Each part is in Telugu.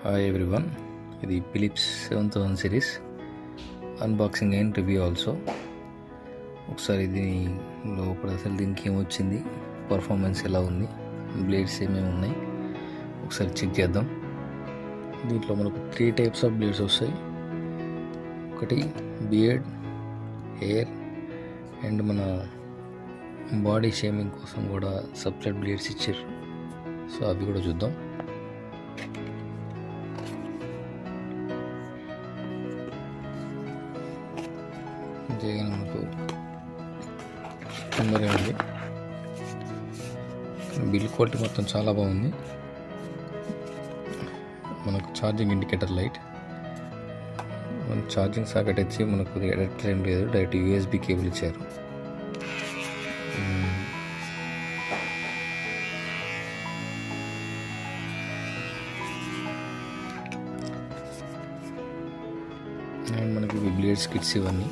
హాయ్ ఎవ్రీవన్, ఇది Philips 7000 series unboxing and review also. ఒకసారి దీని లోపల అసలు దీనికి ఏమొచ్చింది, పర్ఫార్మెన్స్ ఎలా ఉంది, బ్లేడ్స్ ఏమేమి ఉన్నాయి ఒకసారి చెక్ చేద్దాం. దీంట్లో మనకు 3 టైప్స్ ఆఫ్ బ్లేడ్స్ వస్తాయి. ఒకటి బియర్డ్, హెయిర్ అండ్ మన బాడీ షేమింగ్ కోసం కూడా సపరేట్ బ్లేడ్స్ ఇచ్చారు. సో అవి కూడా చూద్దాం. మనకు తొందరగా ఉంది. బిల్ క్వాలిటీ మొత్తం చాలా బాగుంది. మనకు ఛార్జింగ్ ఇండికేటర్ లైట్, మనకు ఛార్జింగ్ సాకెట్ వచ్చి మనకు అడాప్టర్ ఏం లేదు, డైరెక్ట్ యూఎస్బి కేబుల్ ఇచ్చారు. అండ్ మనకి బ్లేడ్స్ కిట్స్ ఇవన్నీ.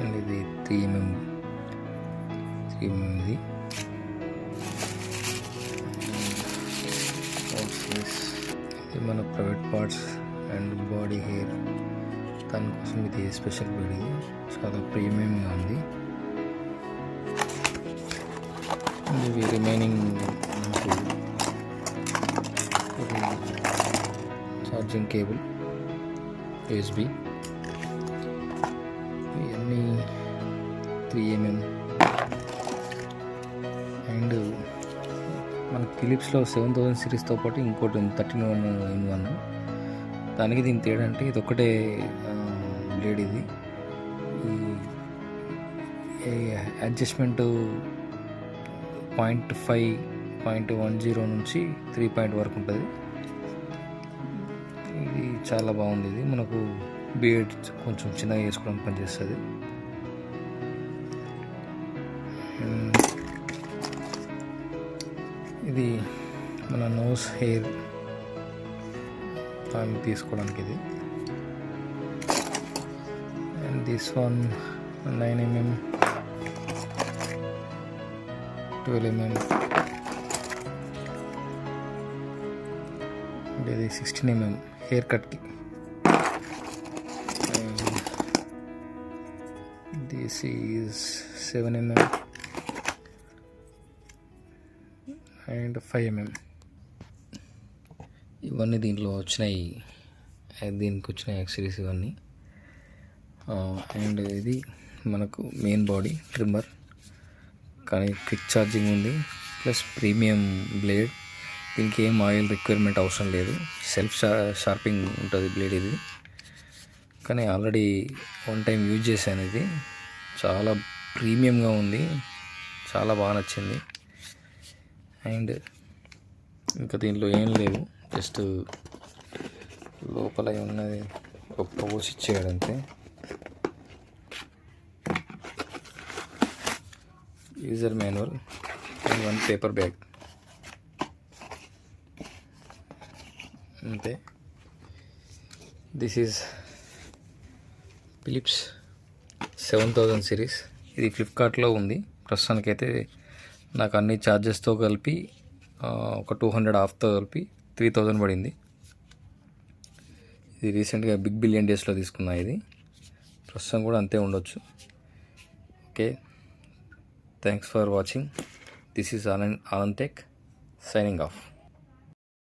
అండ్ ఇది 3mm ఇది. ఇది మన private parts and body hair, దానికోసం ఇది స్పెషల్ బెడ్. ఇది చాలా ప్రీమియంగా ఉంది. ఇవి రిమైనింగ్ మనకు ఛార్జింగ్ కేబుల్, యూఎస్బి, ఇవన్నీ 3mm. అండ్ మన ఫిలిప్స్లో 7000 సిరీస్తో పాటు ఇంకోటి 13-in-1. దానికి దీని తేడా అంటే ఇది ఒకటే బ్లేడ్. ఇది ఈ అడ్జస్ట్మెంట్ 0.5, 0.10 నుంచి 3 పాయింట్ వరకు ఉంటుంది. ఇది చాలా బాగుంది. ఇది మనకు బియర్డ్ కొంచెం చిన్నగా చేసుకోవడానికి పనిచేస్తుంది. ఇది మన నోస్ హెయిర్ దాన్ని తీసుకోవడానికి ఇది. And this one 9mm, 12mm, and ఇది 16mm హెయిర్ కట్కి. This is 7mm and 5mm. ఇవన్నీ దీంట్లో వచ్చినాయి, దీనికి వచ్చిన యాక్సరీస్ ఇవన్నీ. అండ్ ఇది మనకు మెయిన్ బాడీ ట్రిమ్మర్, కానీ క్విక్ ఛార్జింగ్ ఉంది, ప్లస్ ప్రీమియం బ్లేడ్. దీనికి ఏం ఆయిల్ రిక్వైర్మెంట్ అవసరం లేదు, సెల్ఫ్ షార్పింగ్ ఉంటుంది బ్లేడ్ ఇది. కానీ ఆల్రెడీ 1 టైం యూజ్ చేశాను. ఇది చాలా ప్రీమియంగా ఉంది, చాలా బాగా నచ్చింది. అండ్ ఇంకా దీంట్లో ఏం లేవు, జస్ట్ లోపల ఉన్నది ఒక పౌచ్ ఇచ్చేయడం అంతే. User manual and 1 paper bag అంతే. This is Philips 7000 series. ఇది ఫ్లిప్కార్ట్లో ఉంది ప్రస్తుతానికైతే. నాకు అన్ని ఛార్జెస్తో కలిపి ఒక 200 ఆఫ్తో కలిపి 3000 పడింది. ఇది రీసెంట్గా బిగ్ బిలియన్ డేస్లో తీసుకున్నా. ఇది ప్రస్తుతం కూడా అంతే ఉండొచ్చు. Okay, thanks for watching. This is Anand tech signing off.